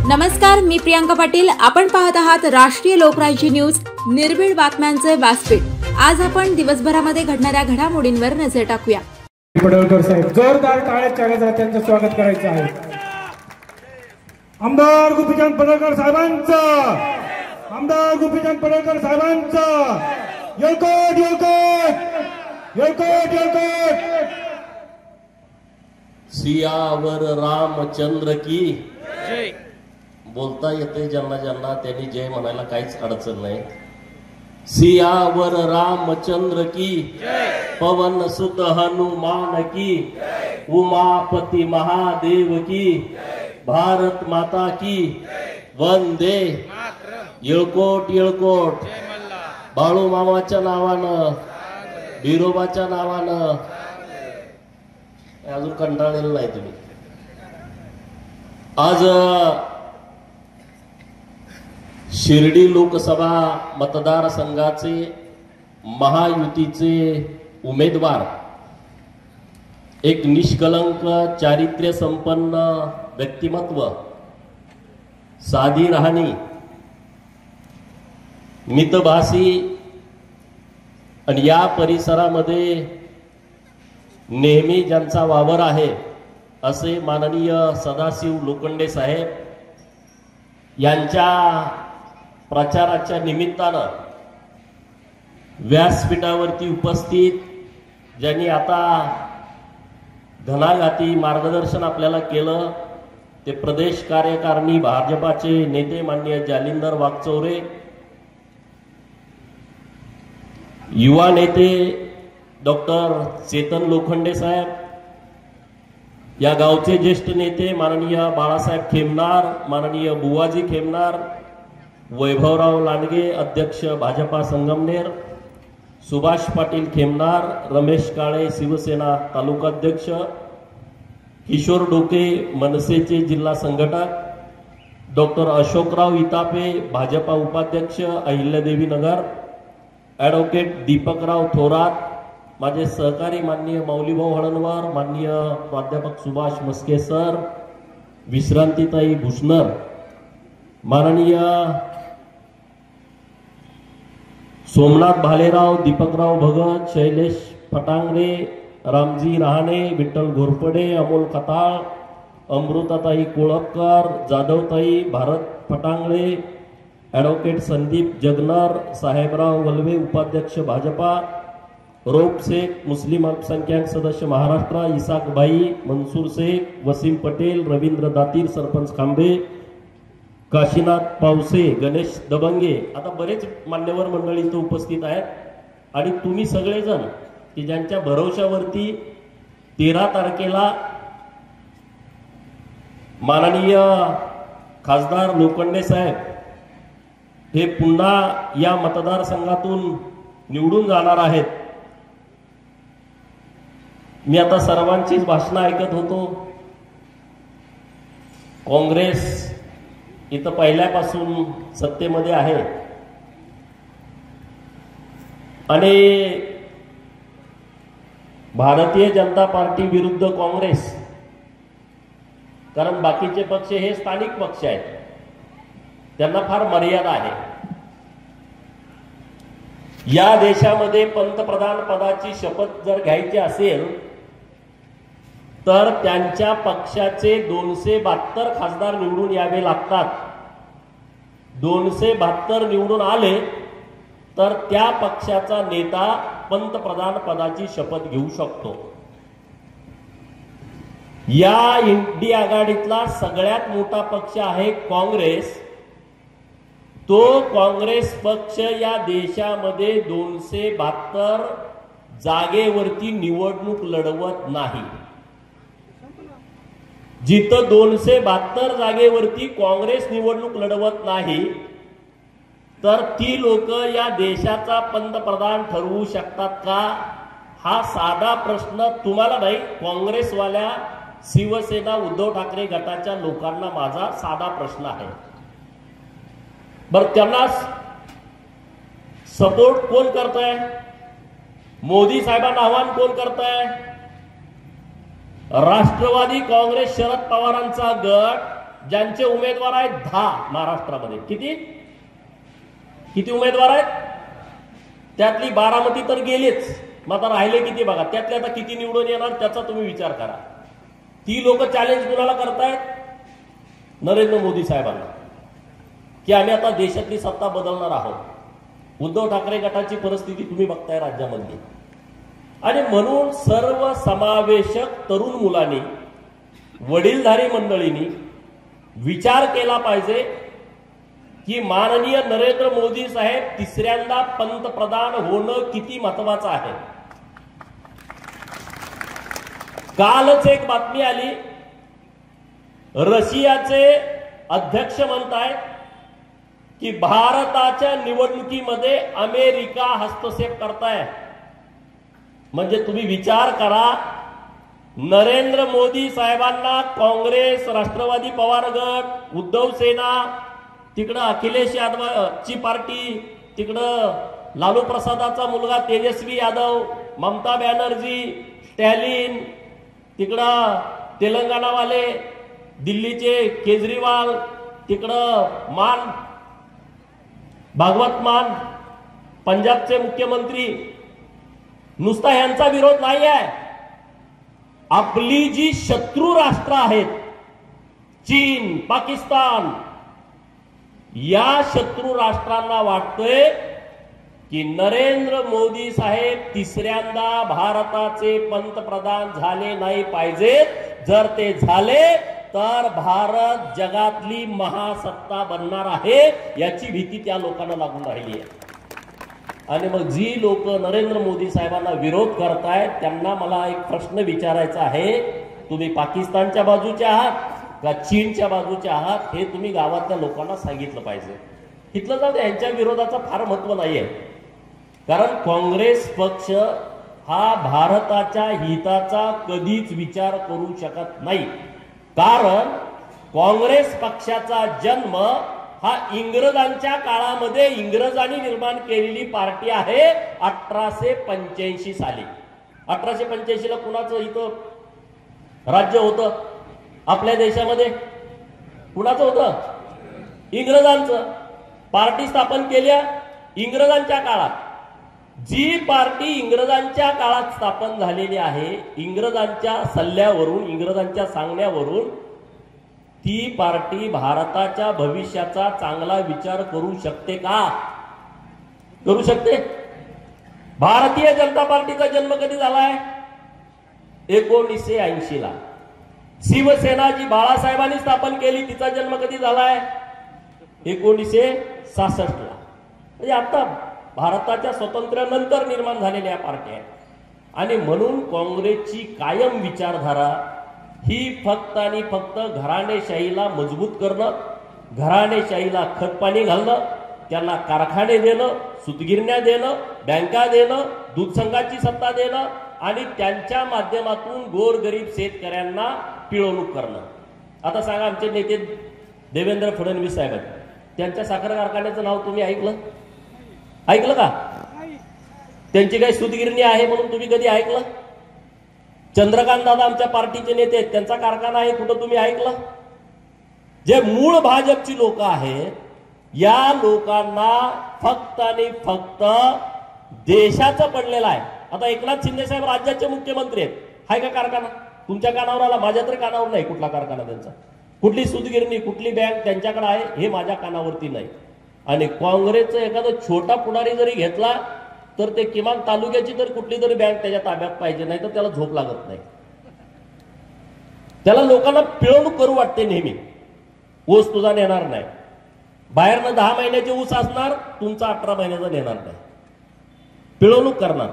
नमस्कार, मी प्रियांका पाटील. आपण पाहत आहात राष्ट्रीय लोकराज्य न्यूज, निर्भीड बातम्यांचे व्यासपीठ. आज आपण दिवसभरामध्ये घडणाऱ्या घडामोडींवर नजर टाकूया. पडळकर साहेब, जोरदार टाळ्यांच्या गजरात त्यांचं स्वागत करायचं आहे. आमदार गोपीचंद पडळकर साहेबांचं, आमदार गोपीचंद पडळकर साहेबांचं येळकोट येळकोट येळकोट येळकोट. सियावर रामचंद्र की जय. बोलता येते ज्यांना ज्यांना त्यांनी जय म्हणायला काहीच अडचण नाही. सियावर रामचंद्र की जय, पवन सुत हनुमान की जय, उमापति महादेव की जय, भारत माता की वंदे येळकोट येळकोट. बाळू मामाच्या नावानं, बिरोबाच्या नावानं. अजून कंटाळलेलं नाही तुम्ही. आज शिर्डी लोकसभा मतदारसंघाचे महायुतीचे उमेदवार, एक निष्कलंक चारित्र्य संपन्न व्यक्तिमत्व, साधी राहणी, मितभाषी आणि या परिसरामध्ये नेहमी ज्यांचा वावर आहे असे माननीय सदाशिव लोखंडे साहेब यांच्या प्रचाराच्या निमित्तानं व्यासपीठावरती उपस्थित, ज्यांनी आता घणाघाती मार्गदर्शन आपल्याला केलं, ते प्रदेश कार्यकारिणी भाजपाचे नेते माननीय जालिंदर वाकचौरे, युवा नेते डॉक्टर चेतन लोखंडे साहेब, या गावचे ज्येष्ठ नेते माननीय बाळासाहेब खेमनार, माननीय बुवाजी खेमनार, वैभवराव लांडगे अध्यक्ष भाजपा संगमनेर, सुभाष पाटील खेमनार, रमेश काळे शिवसेना तालुकाध्यक्ष, किशोर डोके मनसेचे जिल्हा संघटक, डॉक्टर अशोकराव इतापे भाजपा उपाध्यक्ष अहिल्यादेवी नगर, ॲडव्होकेट दीपकराव थोरात, माझे सहकारी माननीय माऊलीभाऊ हळणवार, माननीय प्राध्यापक सुभाष मस्के सर, विश्रांतीताई भुसनर, माननीय सोमनाथ भालेराव, दीपकराव भगत, शैलेश फटांगरे, रामजी रहाणे, विठ्ठल घोरपडे, अमोल खताळ, अमृताताई कोळपकर, जाधवताई, भारत फटांगळे, ॲडव्होकेट संदीप जगनार, साहेबराव वल्वे उपाध्यक्ष भाजपा, रोप शेख मुस्लिम अल्पसंख्याक सदस्य महाराष्ट्र, इसाक भाई, मंसूर शेख, वसीम पटेल, रवींद्र दातीर सरपंच खांबे, काशीनाथ पावसे, गणेश दबंगे. आता बरेच मान्यवर मंडळी इथं उपस्थित आहेत आणि तुम्ही सगळेजण की ज्यांच्या भरोशावरती 13 तारखेला माननीय खासदार लोखंडे साहेब हे पुन्हा या मतदारसंघातून निवडून जाणार आहेत. मी आता सर्वांचीच भाषणं ऐकत होतो. काँग्रेस इथं पहिल्यापासून सत्तेमध्ये आहे आणि भारतीय जनता पार्टी विरुद्ध काँग्रेस, कारण बाकीचे पक्ष हे स्थानिक पक्ष आहेत, त्यांना फार मर्यादा आहे. या देशामध्ये पंतप्रधान पदाची शपथ जर घ्यायची असेल तर त्यांच्या पक्षाचे 272 खासदार निवडून यावे लागतात. 272 निवडून आले तर त्या पक्षाचा नेता पंतप्रधान पदाची शपथ घेऊ शकतो. या इंडिया आघाडीतला सगळ्यात मोठा पक्ष आहे काँग्रेस. तो काँग्रेस पक्ष या देशामध्ये 272 जागेवरती निवडणूक लढवत नाही. जिथं 272 जागेवरती काँग्रेस निवडणूक लढवत नाही तर ती लोक या देशाचा पंतप्रधान ठरवू शकतात का? हा साधा प्रश्न तुम्हाला नाही, काँग्रेसवाल्या शिवसेना उद्धव ठाकरे गटाच्या लोकांना माझा साधा प्रश्न आहे. बरं, त्यांना सपोर्ट कोण करतंय? मोदी साहेबांना आव्हान कोण करतंय? राष्ट्रवादी काँग्रेस शरद पवारांचा गट ज्यांचे उमेदवार आहेत 10 महाराष्ट्रामध्ये. किती उमेदवार आहेत? त्यातली बारामती तर गेलेच, मग आता राहिले किती बघा. त्यातले आता किती निवडून येणार त्याचा तुम्ही विचार करा. ती लोक चॅलेंज कुणाला करतायत? नरेंद्र मोदी साहेबांना, की आम्ही आता देशातली सत्ता बदलणार आहोत. उद्धव ठाकरे गटाची परिस्थिती तुम्ही बघताय राज्यामधली. आणि म्हणून सर्व समावेशक तरुण मुलांनी, वडीलधारी मंडळींनी विचार केला पाहिजे की माननीय नरेंद्र मोदी साहेब तिसऱ्यांदा पंतप्रधान होणं किती महत्वाचं आहे. कालच एक बातमी आली, रशियाचे अध्यक्ष म्हणतायत की भारताच्या निवडणुकीमध्ये अमेरिका हस्तक्षेप करताय. म्हणजे तुम्ही विचार करा, नरेंद्र मोदी साहेबांना काँग्रेस, राष्ट्रवादी पवार गट, उद्धव सेना, तिकडं अखिलेश यादवची पार्टी, तिकडं लालू प्रसादाचा मुलगा तेजस्वी यादव, ममता बॅनर्जी, स्टॅलिन, तिकडं तेलंगणावाले, दिल्लीचे केजरीवाल, तिकडं भागवत मान, पंजाबचे मुख्यमंत्री, नुसता यांचा विरोध नाही आहे. आपली जी शत्रू राष्ट्र आहेत, चीन, पाकिस्तान, या शत्रू राष्ट्रांना वाटतंय की नरेंद्र मोदी साहेब तिसऱ्यांदा भारताचे पंतप्रधान झाले नाही पाहिजेत. जर ते झाले तर भारत जगातली महासत्ता बनणार आहे, याची भीती त्या लोकांना लागून राहिली आहे. आणि मग जी लोक नरेंद्र मोदी साहेबांना विरोध करतायत त्यांना मला एक प्रश्न विचारायचा आहे, तुम्ही पाकिस्तानच्या बाजूचे आहात का चीनच्या बाजूचे आहात, हे तुम्ही गावातल्या लोकांना सांगितलं पाहिजे. इथलं जाऊ दे, यांच्या विरोधाचं फार महत्व नाहीये. कारण काँग्रेस पक्ष हा भारताच्या हिताचा कधीच विचार करू शकत नाही. कारण काँग्रेस पक्षाचा जन्म हा इंग्रजांच्या काळामध्ये इंग्रजांनी निर्माण केलेली पार्टी आहे 1885 साली. 1885 ला कुणाचं इथं राज्य होतं आपल्या देशामध्ये? कुणाचं होतं? इंग्रजांचं. पार्टी स्थापन केल्या इंग्रजांच्या काळात. जी पार्टी इंग्रजांच्या काळात स्थापन झालेली आहे, इंग्रजांच्या सल्ल्यावरून, इंग्रजांच्या सांगण्यावरून, ती पार्टी भारताच्या भविष्याचा चांगला विचार करू शकते का? करू शकते? भारतीय जनता पार्टीचा जन्म कधी झालाय? 1980 ला. शिवसेना जी बाळासाहेबांनी स्थापन केली तिचा जन्म कधी झालाय? 1966 ला. म्हणजे आता भारताच्या स्वातंत्र्यानंतर निर्माण झालेल्या पार्ट्या आहेत. आणि म्हणून काँग्रेसची कायम विचारधारा ही फक्त आणि फक्त घराणेशाहीला मजबूत करणं, घराणेशाहीला खतपाणी घालणं, त्यांना कारखाने देणं, सूतगिरण्या देणं, बँका देणं, दूध संघाची सत्ता देणं आणि त्यांच्या माध्यमातून गोरगरीब शेतकऱ्यांना पिळवणूक करणं. आता सांगा, आमचे नेते देवेंद्र फडणवीस साहेब आहेत, त्यांच्या साखर कारखान्याचं नाव तुम्ही ऐकलं का? त्यांची काही सूतगिरणी आहे म्हणून तुम्ही कधी ऐकलं? चंद्रकांत दादा आमच्या पार्टीचे नेते आहेत, त्यांचा कारखाना आहे, कुठं तुम्ही ऐकलं? जे मूळ भाजपची लोक आहेत, या लोकांना फक्त आणि फक्त देशाचं पडलेलं आहे. आता एकनाथ शिंदे साहेब राज्याचे मुख्यमंत्री आहेत, हाय का कारखाना? तुमच्या कानावर आला, माझ्या तरी कानावर नाही कुठला कारखाना त्यांचा. कुठली सूतगिरणी, कुठली बँक त्यांच्याकडे आहे हे माझ्या कानावरती नाही. आणि काँग्रेसचा एखादा छोटा पुढारी जरी घेतला तर ते किमान तालुक्याची तर कुठली तरी बँक त्याच्या ताब्यात पाहिजे, नाही तर त्याला झोप लागत नाही. त्याला लोकांना पिळवणूक करू वाटते नेहमी. ऊस तुझा नेणार नाही, बाहेरनं 10 महिन्याचे ऊस असणार, तुमचा 18 महिन्याचा नेणार नाही, पिळवणूक करणार.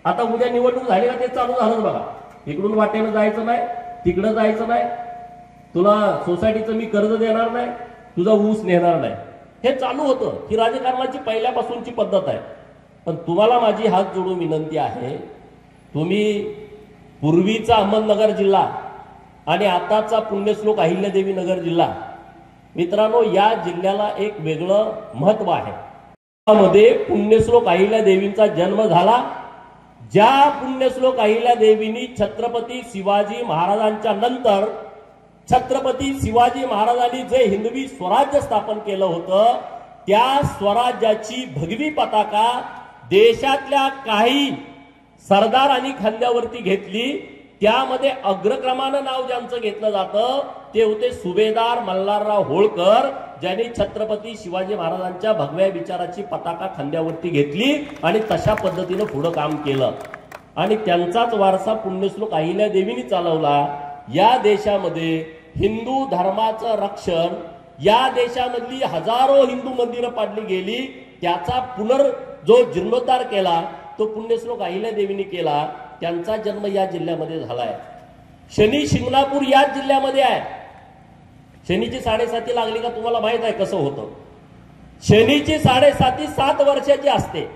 आता उद्या निवडणूक झाली का ते चालू झालंच बघा. इकडून वाटेनं जायचं नाही, तिकडं जायचं नाही, तुला सोसायटीचं मी कर्ज देणार नाही, तुझा ऊस नेणार नाही, हे चालू होतं. ही राजकारणाची पहिल्यापासूनची पद्धत आहे. पण तुम्हाला माझी हात जोडून विनंती आहे, तुम्ही पूर्वीचा अहमदनगर जिल्हा आणि आताचा पुण्यश्लोक अहिल्यादेवी नगर जिल्हा, मित्रांनो, या जिल्ह्याला एक वेगळं महत्व आहे. मध्ये पुण्यश्लोक अहिल्यादेवींचा जन्म झाला. ज्या पुण्यश्लोक अहिल्यादेवींनी छत्रपती शिवाजी महाराजांच्या नंतर छत्रपती शिवाजी महाराजांनी जे हिंदवी स्वराज्य स्थापन केलं होतं त्या स्वराज्याची भगवी पताका देशातल्या काही सरदारांनी खांद्यावरती घेतली. त्यामध्ये अग्रक्रमानं नाव ज्यांचं घेतलं जातं ते होते सुभेदार मल्हारराव होळकर, ज्यांनी छत्रपती शिवाजी महाराजांच्या भगव्या विचाराची पताका खांद्यावरती घेतली आणि तशा पद्धतीनं पुढे काम केलं. आणि त्यांचाच वारसा पुण्यश्लोक अहिल्यादेवींनी चालवला. या देशामध्ये हिंदू धर्माचं रक्षण, या देशामधली हजारो हिंदू मंदिरं पाडली गेली, त्याचा जो जीर्णोद्धार केला तो पुण्यश्लोक अहिल्यादेवींनी केला. त्यांचा जन्म या जिल्ह्यामध्ये झालाय. शनी शिंगणापूर याच जिल्ह्यामध्ये आहे. शनीची 7.5 लागली का तुम्हाला माहित आहे कसं होतं? शनीची 7.5 7 वर्षाची असते.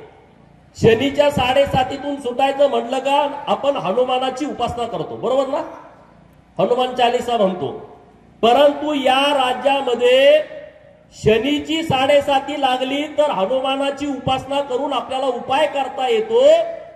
शनीच्या 7.5तून सुटायचं म्हटलं का आपण हनुमानाची उपासना करतो, बरोबर ना? हनुमान चालीसा म्हणतो. परंतु या राज्यामध्ये शनीची 7.5 लागली तर हनुमानाची उपासना करून आपल्याला उपाय करता येतो.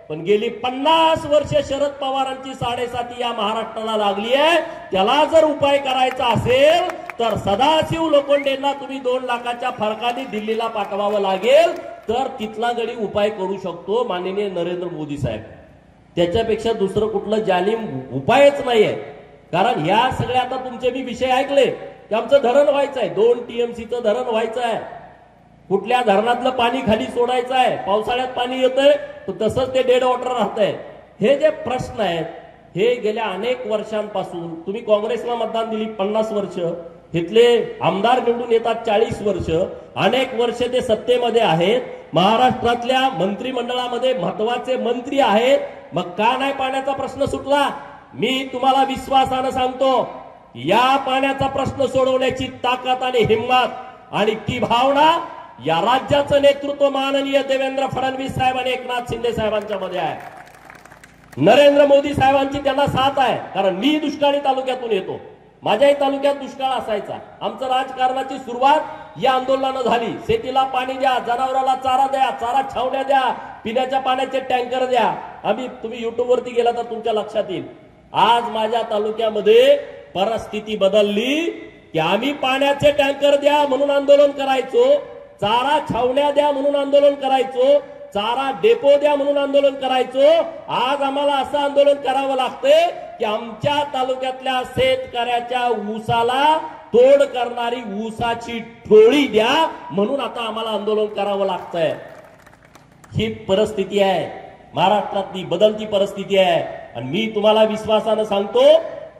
पण गेली 50 वर्ष शरद पवारांची 7.5 या महाराष्ट्राला लागली आहे. त्याला जर उपाय करायचा असेल तर सदाशिव लोखंडेंना तुम्ही 2 लाखाच्या फरकाने दिल्लीला पाठवावं लागेल, तर तिथला गडी उपाय करू शकतो माननीय नरेंद्र मोदी साहेब. त्याच्यापेक्षा दुसरं कुठलं जालिम उपायच नाहीये. कारण ह्या सगळ्या आता तुमचे मी विषय ऐकले की आमचं धरण व्हायचं आहे, 2 TMCचं धरण व्हायचं आहे, कुठल्या धरणातलं पाणी खाली सोडायचं आहे, पावसाळ्यात पाणी येतंय तर तसंच ते डेड वॉटर राहतंय. हे जे प्रश्न आहेत हे गेल्या अनेक वर्षांपासून, तुम्ही काँग्रेसला मतदान दिली 50 वर्ष, इथले आमदार निवडून येतात 40 वर्ष, अनेक वर्ष ते सत्तेमध्ये आहेत, महाराष्ट्रातल्या मंत्रिमंडळामध्ये महत्वाचे मंत्री आहेत, मग का नाही पाण्याचा प्रश्न सुटला? मी तुम्हाला विश्वासानं सांगतो, या पाण्याचा प्रश्न सोडवण्याची ताकद आणि हिंमत आणि ती भावना या राज्याचं नेतृत्व माननीय देवेंद्र फडणवीस साहेब आणि एकनाथ शिंदे साहेबांच्या मध्ये आहे. नरेंद्र मोदी साहेबांची त्यांना साथ आहे. कारण मी दुष्काळी तालुक्यातून येतो, माझ्याही तालुक्यात दुष्काळ असायचा. आमचं राजकारणाची सुरुवात या आंदोलनानं झाली. शेतीला पाणी द्या, जनावराला चारा द्या, चारा छावण्या द्या, पिण्याच्या पाण्याचे टँकर द्या. तुम्ही युट्यूबवरती गेला तर तुमच्या लक्षात येईल. आज माझ्या तालुक्यामध्ये परिस्थिती बदलली की आम्ही पाण्याचे टँकर द्या म्हणून आंदोलन करायचो, चारा छावण्या द्या म्हणून आंदोलन करायचो, चारा डेपो द्या म्हणून आंदोलन करायचो. आज आम्हाला असं आंदोलन करावं लागतंय की आमच्या तालुक्यातल्या शेतकऱ्याच्या ऊसाला तोड करणारी ऊसाची ठोळी द्या म्हणून आता आम्हाला आंदोलन करावं लागतंय. ही परिस्थिती आहे, महाराष्ट्रातली बदलती परिस्थिती आहे. आणि मी तुम्हाला विश्वासानं सांगतो,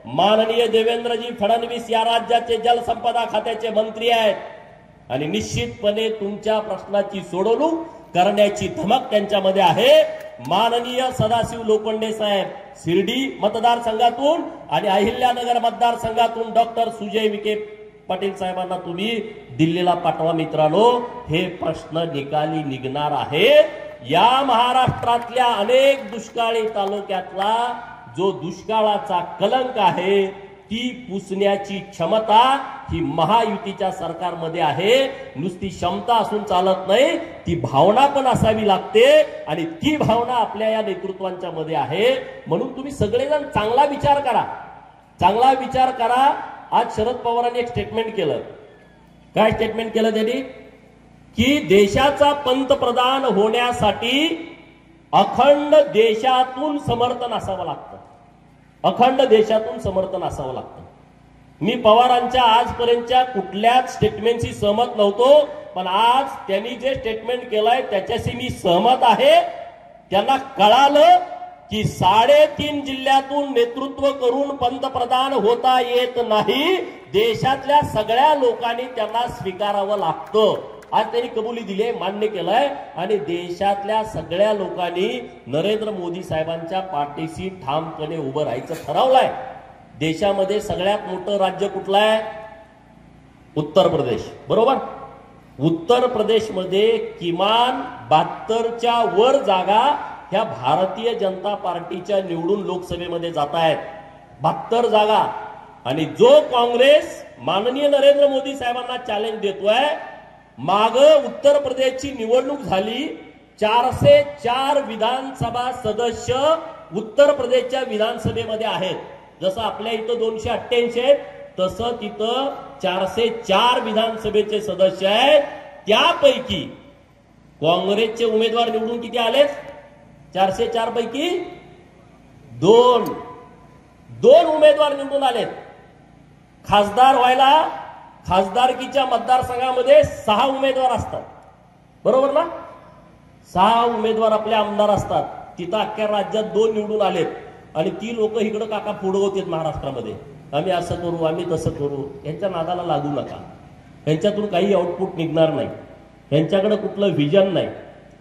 माननीय देवेंद्रजी फडणवीस या राज्याचे जलसंपदा खात्याचे मंत्री आहेत आणि निश्चितपणे तुमच्या प्रश्नाची सोडवणूक करण्याची धमक त्यांच्यामध्ये आहे. माननीय सदाशिव लोखंडे साहेब शिर्डी मतदारसंघातून आणि अहिल्यानगर मतदारसंघातून डॉक्टर सुजय विखे पाटील साहेबांना तुम्ही दिल्लीला पाठवा मित्रांनो. हे प्रश्न निकाली निघणार आहे. या महाराष्ट्रातल्या अनेक दुष्काळी तालुक्यातला जो दुष्काळाचा कलंक आहे ती पुसण्याची क्षमता ही महायुतीच्या सरकारमध्ये आहे. नुसती क्षमता असून चालत नाही, ती भावना पण असावी लागते आणि ती भावना आपल्या या नेतृत्वांच्या मध्ये आहे. म्हणून तुम्ही सगळेजण चांगला विचार करा, चांगला विचार करा. आज शरद पवारांनी एक स्टेटमेंट केलं. काय स्टेटमेंट केलं त्यांनी? की देशाचा पंतप्रधान होण्यासाठी अखंड देशातून समर्थन असावं लागतं, अखंड देशातून समर्थन असावं लागतं. मी पवारांच्या आजपर्यंतच्या कुठल्याच स्टेटमेंटशी सहमत नव्हतो, पण आज त्यांनी जे स्टेटमेंट केलंय त्याच्याशी मी सहमत आहे. त्यांना कळालं की 3.5 जिल्ह्यातून नेतृत्व करून पंतप्रधान होता येत नाही, देशातल्या सगळ्या लोकांनी त्यांना स्वीकारावं लागतं. आज त्यांनी कबुली दिली आहे, मान्य केलंय आणि देशातल्या सगळ्या लोकांनी नरेंद्र मोदी साहेबांच्या पाठीशी ठामपणे उभं राहायचं ठरवलंय. देशामध्ये सगळ्यात मोठं राज्य कुठलं आहे? उत्तर प्रदेश, बरोबर? उत्तर प्रदेशमध्ये किमान 72च्या वर जागा ह्या भारतीय जनता पार्टीच्या निवडून लोकसभेमध्ये जात आहेत. 72 जागा. आणि जो काँग्रेस माननीय नरेंद्र मोदी साहेबांना चॅलेंज देतोय, माग उत्तर प्रदेशची निवडणूक झाली, 404 विधानसभा सदस्य उत्तर प्रदेशच्या विधानसभेमध्ये आहेत. जसं आपल्या इथं 288 आहेत तसं तिथं 404 विधानसभेचे सदस्य आहेत. त्यापैकी काँग्रेसचे उमेदवार निवडून किती आलेत? 404 पैकी दोन उमेदवार निवडून आलेत. खासदार व्हायला खासदारकीच्या मतदारसंघामध्ये 6 उमेदवार असतात, बरोबर ना? 6 उमेदवार आपले आमदार असतात. तिथं अख्ख्या राज्यात 2 निवडून आलेत आणि ती लोक इकडं काका पुढं होते महाराष्ट्रामध्ये. आम्ही असं करू, आम्ही तसं करू. यांच्या नादाला लागू नका. यांच्यातून काही आउटपुट निघणार नाही. यांच्याकडे कुठलं व्हिजन नाही,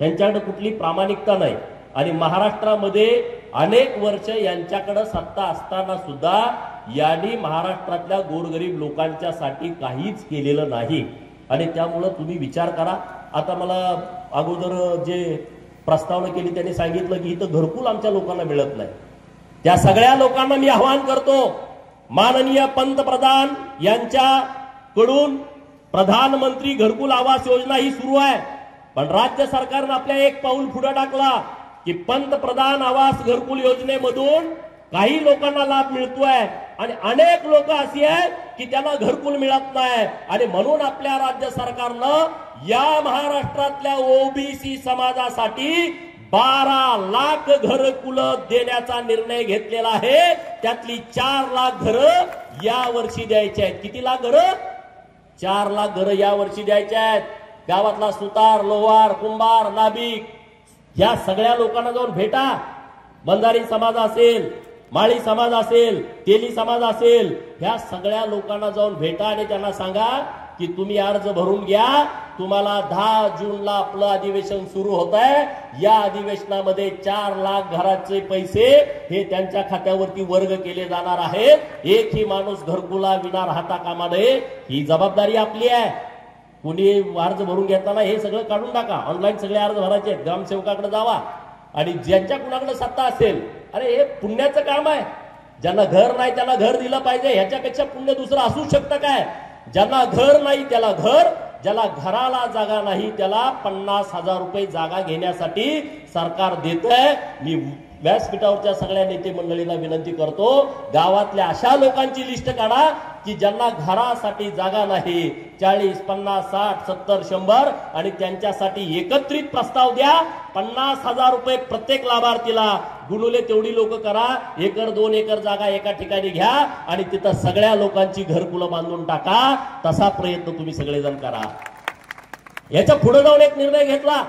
यांच्याकडे कुठली प्रामाणिकता नाही. आणि महाराष्ट्रामध्ये अनेक वर्ष यांच्याकडे सत्ता असताना सुद्धा यांनी महाराष्ट्रातल्या गोरगरीब लोकांच्यासाठी काहीच केलेलं नाही. आणि त्यामुळं तुम्ही विचार करा. आता मला अगोदर जे प्रस्तावना केली त्यांनी सांगितलं की इथं घरकुल आमच्या लोकांना मिळत नाही. त्या सगळ्या लोकांना मी आवाहन करतो, माननीय पंतप्रधान यांच्याकडून प्रधानमंत्री घरकुल आवास योजना ही सुरू आहे. पण राज्य सरकारनं आपल्या एक पाऊल पुढे टाकला की पंतप्रधान आवास घरकुल योजनेमधून काही लोकांना लाभ मिळतोय आणि अनेक लोक अशी आहेत की त्यांना घरकुल मिळत नाही. आणि म्हणून आपल्या राज्य सरकारनं या महाराष्ट्रातल्या ओबीसी समाजासाठी 12 लाख घरकुलं देण्याचा निर्णय घेतलेला आहे. त्यातली 4 लाख घरं या वर्षी द्यायची आहेत. किती लाख घरं? 4 लाख घरं या वर्षी द्यायची आहेत. गावातला सुतार, लोहार, कुंभार, नाभिक या सगळ्या लोकांना जाऊन भेटा. बंजारी समाज असेल, माळी समाज असेल, तेली समाज असेल, ह्या सगळ्या लोकांना जाऊन भेटा आणि त्यांना सांगा की तुम्ही अर्ज भरून घ्या. तुम्हाला 10 जूनला आपलं अधिवेशन सुरू होत आहे. या अधिवेशनामध्ये 4 लाख घराचे पैसे हे त्यांच्या खात्यावरती वर्ग केले जाणार आहेत. एकही माणूस घरकुला विना राहता कामा नये. ही जबाबदारी आपली आहे. कुणी अर्ज भरून घेताना हे सगळं काढून टाका. ऑनलाईन सगळे अर्ज भरायचे आहेत. ग्रामसेवकाकडे जावा आणि ज्यांच्या कुणाकडे सत्ता असेल, अरे हे पुण्याचं काम आहे. ज्यांना घर नाही त्याला घर दिलं पाहिजे. ह्याच्यापेक्षा पुण्य दुसरं असू शकतं काय? ज्यांना घर नाही त्याला घर, ज्याला घराला जागा नाही त्याला 50,000 रुपये जागा घेण्यासाठी सरकार देतंय. मी व्यासपीठावरच्या सगळ्या नेते मंडळींना विनंती करतो, गावातल्या अशा लोकांची लिस्ट काढा की ज्यांना घरासाठी जागा नाही. 40, 50, 60, 70, 100 आणि त्यांच्यासाठी एकत्रित प्रस्ताव द्या. 50,000 रुपये प्रत्येक लाभार्थीला. गुणुले तेवढी लोक करा. 1 2 एकर जागा एका ठिकाणी घ्या आणि तिथं सगळ्या लोकांची घरकुलं बांधून टाका. तसा प्रयत्न तुम्ही सगळेजण करा. याच्या पुढे जाऊन एक निर्णय घेतला,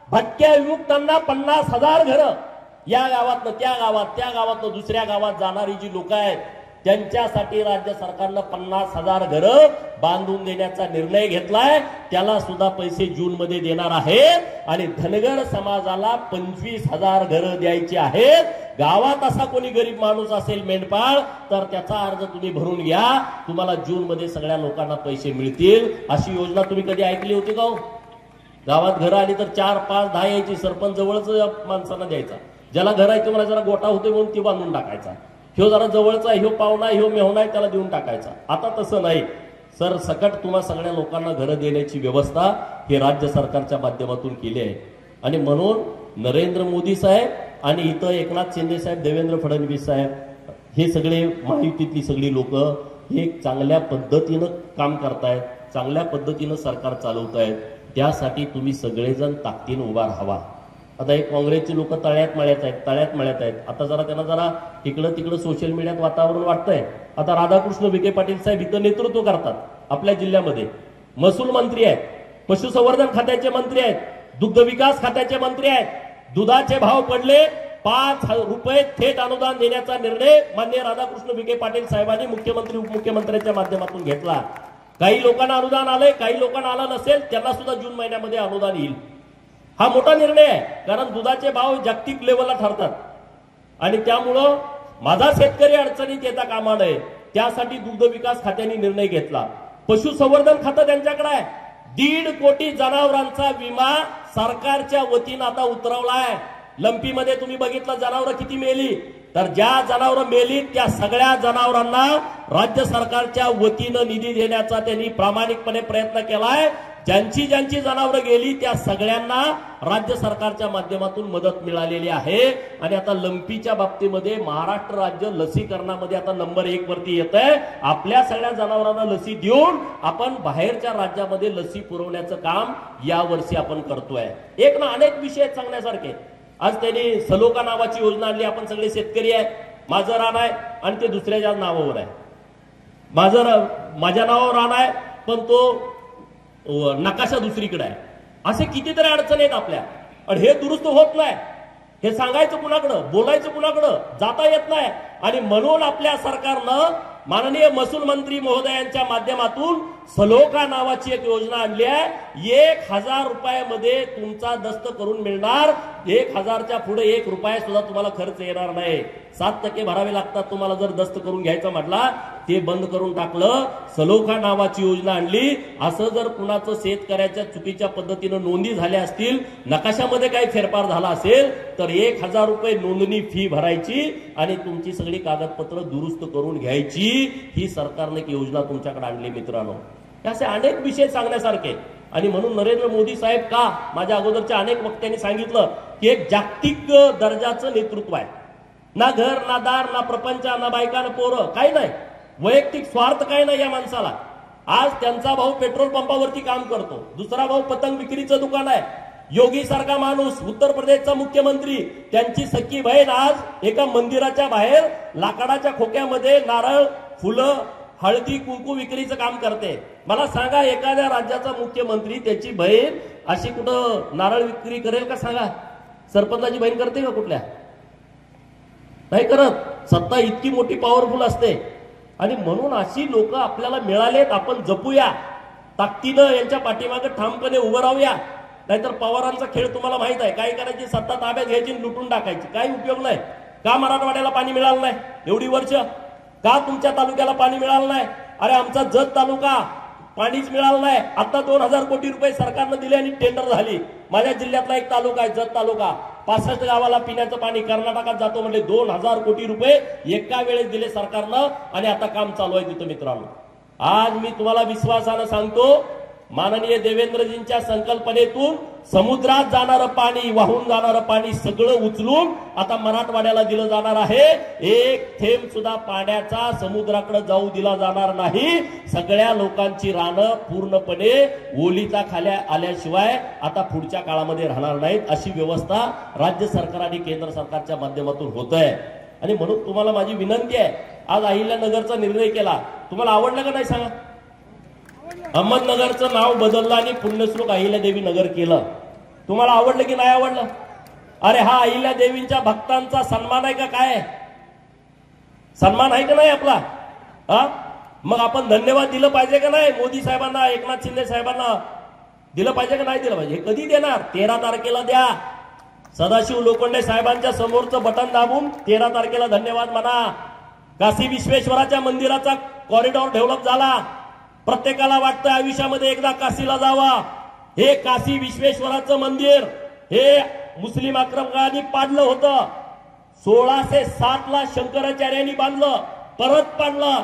भटक्या युवकांना 50,000 घरं. या गावातनं त्या गावात, त्या गावातनं दुसऱ्या गावात जाणारी जी लोक आहेत त्यांच्यासाठी राज्य सरकारनं 50,000 घरं बांधून देण्याचा निर्णय घेतलाय. त्याला सुद्धा पैसे जून मध्ये देणार आहेत. आणि धनगर समाजाला 25,000 घरं द्यायची आहेत. गावात असा कोणी गरीब माणूस असेल मेंढपाळ तर त्याचा अर्ज तुम्ही भरून घ्या. तुम्हाला जून मध्ये सगळ्या लोकांना पैसे मिळतील. अशी योजना तुम्ही कधी ऐकली होती का? गावात घरं आली तर 4, 5, 10 यायची. सरपंच जवळच माणसांना द्यायचा. ज्याला घर आहे तुम्हाला जरा गोटा होते म्हणून ती बांधून टाकायचा. ह्यो जरा जवळचा, ह्यो पाहुणा, ह्यो मेहुणा त्याला देऊन टाकायचा. आता तसं नाही. सर सकट तुम्हा सगळ्या लोकांना घरं देण्याची व्यवस्था हे राज्य सरकारच्या माध्यमातून केली आहे. आणि म्हणून नरेंद्र मोदी साहेब आणि इथं एकनाथ शिंदे साहेब, देवेंद्र फडणवीस साहेब हे सगळे महायुतीतली सगळी लोक हे चांगल्या पद्धतीनं काम करतायत, चांगल्या पद्धतीनं सरकार चालवतायत. त्यासाठी तुम्ही सगळेजण ताकदीनं उभा राहावा. आता एक काँग्रेसची लोक तळ्यात मळ्यात आहेत. आता जरा त्यांना जरा इकडं तिकडं सोशल मीडियात वातावरण वाटतंय. आता राधाकृष्ण विखे पाटील साहेब इथं नेतृत्व करतात. आपल्या जिल्ह्यामध्ये महसूल मंत्री आहेत, पशुसंवर्धन खात्याचे मंत्री आहेत, दुग्ध विकास खात्याचे मंत्री आहेत. दुधाचे भाव पडले, 5 रुपये थेट अनुदान देण्याचा निर्णय माननीय राधाकृष्ण विखे पाटील साहेबांनी मुख्यमंत्री उपमुख्यमंत्र्यांच्या माध्यमातून घेतला. काही लोकांना अनुदान आलंय, काही लोकांना आलं नसेल त्यांना सुद्धा जून महिन्यामध्ये अनुदान येईल. हा मोठा निर्णय आहे. कारण दुधाचे भाव जागतिक लेवलला ठरतात आणि त्यामुळं माझा शेतकरी अडचणीत येता कामा नये. त्यासाठी दुग्ध विकास खात्याने निर्णय घेतला. पशुसंवर्धन खातं त्यांच्याकडे आहे. 1.5 कोटी जनावरांचा विमा सरकारच्या वतीनं आता उतरवलाय. लंपीमध्ये तुम्ही बघितलं जनावरं किती मेली. तर ज्या जनावरं मेली त्या सगळ्या जनावरांना राज्य सरकारच्या वतीनं निधी देण्याचा त्यांनी प्रामाणिकपणे प्रयत्न केलाय. ज्यांची ज्यांची जनावरं गेली त्या सगळ्यांना राज्य सरकारच्या माध्यमातून मदत मिळालेली आहे। आणि आता लंपीच्या बाबतीमध्ये महाराष्ट्र राज्य लसीकरणामध्ये आता नंबर 1 वरती येत आहे। आपल्या सगळ्या जनावरांना लसी देऊन आपण बाहेरच्या राज्यामध्ये लसी पुरवण्याचं काम या वर्षी आपण करतोय। एक ना अनेक विषय सांगण्यासारखे। आज त्यांनी सलोका नावाची योजना आणली। आपण सगळे शेतकरी आहे, माझं रान आहे आणि ते दुसऱ्याच्या नावावर आहे, माझ्या नावावर रान आहे पण तो नकाशा दुसरीकडे आहे। असे कितीतरी अडचणी आहेत आपल्या आणि हे दुरुस्त होत नाही। हे सांगायचं कुणाकडं, बोलायचं कुणाकडं, जाता येत नाही। आणि म्हणून आपल्या सरकारनं माननीय महसूल मंत्री महोदयांच्या माध्यमातून सलोका नावाची एक योजना आणली आहे। 1000 रुपयामध्ये तुमचा दस्त करून मिळणार। 1000च्या पुढे 1 रुपया सुद्धा तुम्हाला खर्च येणार नाही। 7% भरावे लागतात तुम्हाला जर दस्त करून घ्यायचा म्हटला, ते बंद करून टाकलं। सलोका नावाची योजना आणली। असं जर कुणाचं शेतकऱ्याच्या चुकीच्या पद्धतीनं नोंदी झाल्या असतील, नकाशामध्ये काही फेरफार झाला असेल तर 1000 रुपये नोंदणी फी भरायची आणि तुमची सगळी कागदपत्र दुरुस्त करून घ्यायची। ही सरकारने एक योजना तुमच्याकडे आणली मित्रांनो। असे अनेक विषय सांगण्यासारखे। आणि म्हणून नरेंद्र मोदी साहेब का, माझ्या अगोदरच्या अनेक वक्त्यांनी सांगितलं की एक जागतिक दर्जाचं नेतृत्व आहे। ना घर ना दार ना प्रपंच ना बायका ना पोरं, काही नाही, वैयक्तिक स्वार्थ काही नाही या माणसाला। आज त्यांचा भाऊ पेट्रोल पंपावरती काम करतो, दुसरा भाऊ पतंग विक्रीचं दुकान आहे। योगी सारखा माणूस, उत्तर प्रदेशचा मुख्यमंत्री, त्यांची सख्खी बहीण आज एका मंदिराच्या बाहेर लाकडाच्या खोक्यामध्ये नारळ, फुलं, हळदी कुंकू विक्रीचं काम करते। मला सांगा, एखाद्या राज्याचा मुख्यमंत्री त्याची बहीण अशी कुठं नारळ विक्री करेल का? सांगा, सरपंचाची बहीण करते का? कुठल्या नाही करत। सत्ता इतकी मोठी पॉवरफुल असते। आणि म्हणून अशी लोक आपल्याला मिळालेत, आपण जपूया, ताकदीनं यांच्या पाठीमागे ठामपणे उभं राहूया। नाहीतर पवारांचा खेळ तुम्हाला माहित आहे, काय करायची, सत्ता ताब्यात घ्यायची, लुटून टाकायची, काही उपयोग नाही। का मराठवाड्याला पाणी मिळालं नाही एवढी वर्ष? का तुमच्या तालुक्याला पाणी मिळालं नाही? अरे आमचा जत तालुका पाणीच मिळालं नाही। आता 2000 कोटी रुपये सरकारनं दिले आणि टेंडर झाली। माझ्या जिल्ह्यातला एक तालुका आहे जत तालुका, 65 गावाला पिण्याचं पाणी कर्नाटकात जातो म्हणजे 2000 कोटी रुपये एका वेळेस दिले सरकारनं आणि आता काम चालू आहे तिथं मित्रांनो। आज मी तुम्हाला विश्वासानं सांगतो, माननीय देवेंद्रजींच्या संकल्पनेतून समुद्रात जाणारं पाणी, वाहून जाणारं पाणी सगळं उचलून आता मराठवाड्याला दिलं जाणार आहे। एक थेंब सुद्धा पाण्याचा समुद्राकडे जाऊ दिला जाणार नाही। सगळ्या लोकांची रानं पूर्णपणे ओलीता खाली आल्याशिवाय आता पुढच्या काळामध्ये राहणार नाहीत, अशी व्यवस्था राज्य सरकार आणि केंद्र सरकारच्या माध्यमातून होत आहे। आणि म्हणून तुम्हाला माझी विनंती आहे, आज अहिल्यानगरचा निर्णय केला, तुम्हाला आवडलं का नाही सांगा? अहमदनगरचं नाव बदललं आणि पुण्यश्लोक अहिल्यादेवी नगर केलं, तुम्हाला आवडलं की नाही आवडलं? अरे हा अहिल्यादेवींच्या भक्तांचा सन्मान आहे का? काय सन्मान आहे का नाही आपला? हा, मग आपण धन्यवाद दिलं पाहिजे का नाही? मोदी साहेबांना, एकनाथ शिंदे साहेबांना दिलं पाहिजे का नाही दिलं पाहिजे? हे कधी देणार? 13 तारखेला द्या। सदाशिव लोखंडे साहेबांच्या समोरचं बटन दाबून 13 तारखेला धन्यवाद म्हणा। काशी विश्वेश्वराच्या मंदिराचा कॉरिडॉर डेव्हलप झाला। प्रत्येकाला वाटतं आयुष्यामध्ये एकदा काशीला जावा। हे काशी विश्वेश्वराचं मंदिर हे मुस्लिम आक्रमकांनी पाडलं होतं। 1607 ला शंकराचार्यांनी बांधलं, परत पाडलं,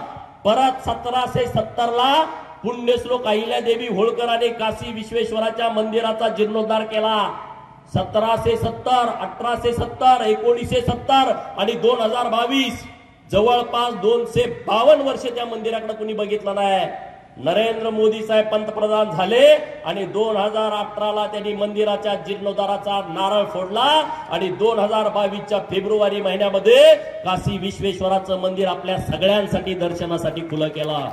परत 1770 ला पुण्यश्लोक अहिल्यादेवी होळकरांनी काशी विश्वेश्वराच्या मंदिराचा जीर्णोद्धार केला। 1770, 1870, 1970 आणि 2022 जवळपास 252 वर्ष त्या मंदिराकडे कुणी बघितलं नाही। नरेंद्र मोदी साहेब पंतप्रधान झाले आणि 2018 ला त्यांनी मंदिराच्या जीर्णोद्धाराचा नारळ फोडला आणि 2022च्या फेब्रुवारी महिन्यामध्ये काशी विश्वेश्वराचं मंदिर आपल्या सगळ्यांसाठी दर्शनासाठी खुलं केलं।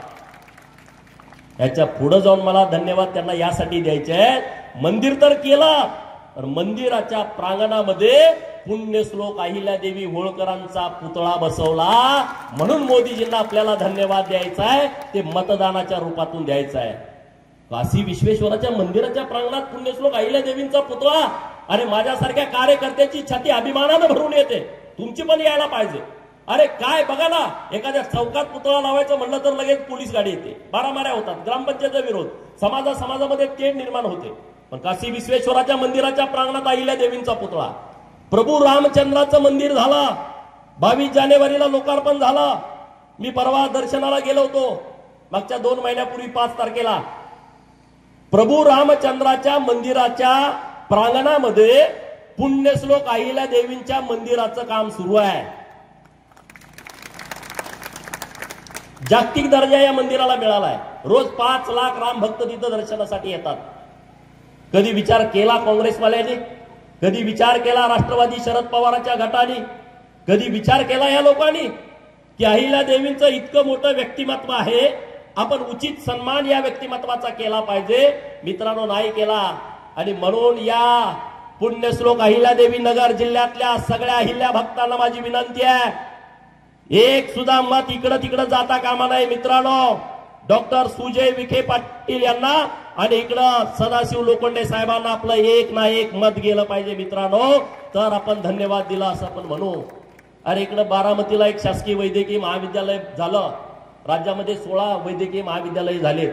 याच्या पुढे जाऊन मला धन्यवाद त्यांना यासाठी द्यायचे आहेत, मंदिर तर केलं, तर मंदिराच्या प्रांगणामध्ये पुण्यश्लोक अहिल्यादेवी होळकरांचा पुतळा बसवला। म्हणून मोदीजींना आपल्याला धन्यवाद द्यायचा आहे, ते मतदानाच्या रूपातून द्यायचा आहे। काशी विश्वेश्वराच्या मंदिराच्या प्रांगणात पुण्यश्लोक अहिल्यादेवींचा पुतळा, अरे माझ्यासारख्या कार्यकर्त्याची छाती अभिमानानं भरून येते, तुमची पण यायला पाहिजे। अरे काय बघा ना, एखाद्या चौकात पुतळा लावायचं म्हणलं तर लगेच पोलीस गाडी येते, मारामाऱ्या होतात, ग्रामपंचायतचा विरोध, समाजामध्ये तेढ निर्माण होते। पण काशी विश्वेश्वराच्या मंदिराच्या प्रांगणात अहिल्यादेवींचा पुतळा, प्रभू रामचंद्राचं मंदिर झालं, 22 जानेवारीला लोकार्पण झालं। मी परवा दर्शनाला गेलो होतो, मागच्या 2 महिन्यापूर्वी 5 तारखेला प्रभू रामचंद्राच्या मंदिराच्या प्रांगणामध्ये पुण्यश्लोक अहिल्या देवींच्या मंदिराचं काम सुरू आहे. जागतिक दर्जा या मंदिराला मिळालाय. रोज 5 लाख राम भक्त तिथं दर्शनासाठी येतात. कधी विचार केला काँग्रेसवाल्यांनी? कधी विचार केला राष्ट्रवादी शरद पवारांच्या गटाने? कधी विचार केला या लोकांनी की अहिल्या देवींचं इतकं मोठं व्यक्तिमत्व आहे, आपण उचित सन्मान या व्यक्तिमत्वाचा केला पाहिजे? मित्रांनो, नाही केला. आणि म्हणून या पुण्यश्लोक अहिल्यादेवी नगर जिल्ह्यातल्या सगळ्या अहिल्या भक्तांना माझी विनंती आहे, एक सुद्धा मत इकडं तिकडं जाता कामा नये मित्रांनो. डॉक्टर सुजय विखे पाटील यांना आणि इकडं सदाशिव लोखंडे साहेबांना आपलं एक ना एक मत गेलं पाहिजे मित्रांनो, तर आपण धन्यवाद दिला असं आपण म्हणू. अरे इकडं बारामतीला एक शासकीय वैद्यकीय महाविद्यालय झालं. राज्यामध्ये 16 वैद्यकीय महाविद्यालय झाले.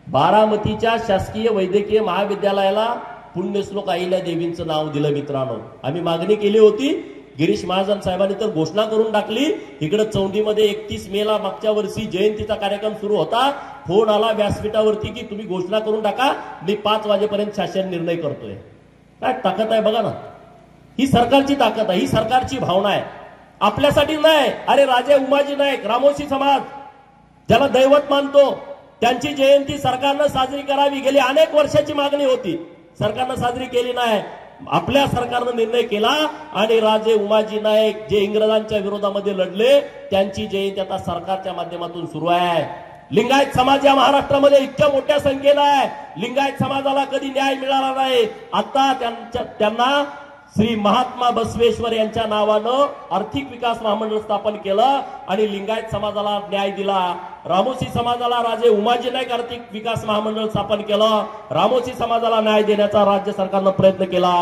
बारामतीच्या शासकीय वैद्यकीय महाविद्यालयाला पुण्यश्लोक अहिल्या देवींचं नाव दिलं मित्रांनो. आम्ही मागणी केली होती, गिरीश महाजन साहेबांनी तर घोषणा करून टाकली. इकडे चौंडीमध्ये 31 मेला मागच्या वर्षी जयंतीचा कार्यक्रम सुरू होता. फोन आला व्यासपीठावरती की तुम्ही घोषणा करून टाका, मी 5 वाजेपर्यंत शासन निर्णय करतोय. काय ताकद आहे बघा ना. ही सरकारची ताकद आहे, ही सरकारची भावना आहे, आपल्यासाठी नाही. अरे राजे उमाजी नाईक रामोशी समाज ज्याला दैवत मानतो, त्यांची जयंती सरकारनं साजरी करावी गेली अनेक वर्षाची मागणी होती, सरकारनं साजरी केली नाही. आपल्या सरकारनं निर्णय केला आणि राजे उमाजी नाईक जे इंग्रजांच्या विरोधामध्ये लढले, त्यांची जयंती आता सरकारच्या माध्यमातून सुरू आहे. लिंगायत समाज या महाराष्ट्रामध्ये इतक्या मोठ्या संख्येनं आहे. लिंगायत समाजाला कधी न्याय मिळाला नाही. आता त्यांना श्री महात्मा बसवेश्वर यांच्या नावानं आर्थिक विकास महामंडळ स्थापन केलं आणि लिंगायत समाजाला न्याय दिला. रामोशी समाजाला राजे उमाजी नाईक आर्थिक विकास महामंडळ स्थापन केलं. रामोशी समाजाला न्याय देण्याचा राज्य सरकारनं प्रयत्न केला.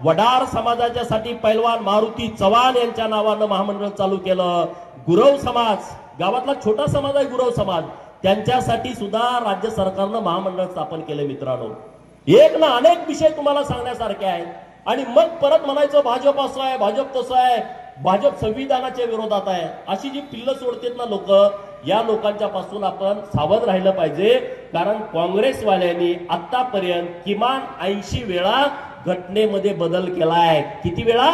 वडार समाजाच्यासाठी पैलवान मारुती चव्हाण यांच्या नावानं महामंडळ चालू केलं. गुरव समाज, गावातला छोटा समाज आहे गुरव समाज, त्यांच्यासाठी सुद्धा राज्य सरकारनं महामंडळ स्थापन केलं मित्रांनो. एक ना अनेक विषय तुम्हाला सांगण्यासारखे आहेत. आणि मग परत म्हणायचं भाजप असं आहे, भाजप तसं आहे, भाजप संविधानाच्या विरोधात आहे. अशी जी पिल्ल सोडतात ना लोक, या लोकांच्या पासून आपण सावध राहिलं पाहिजे. कारण काँग्रेसवाल्यांनी आतापर्यंत किमान 80 वेळा घटनेमध्ये बदल केलाय. किती वेळा?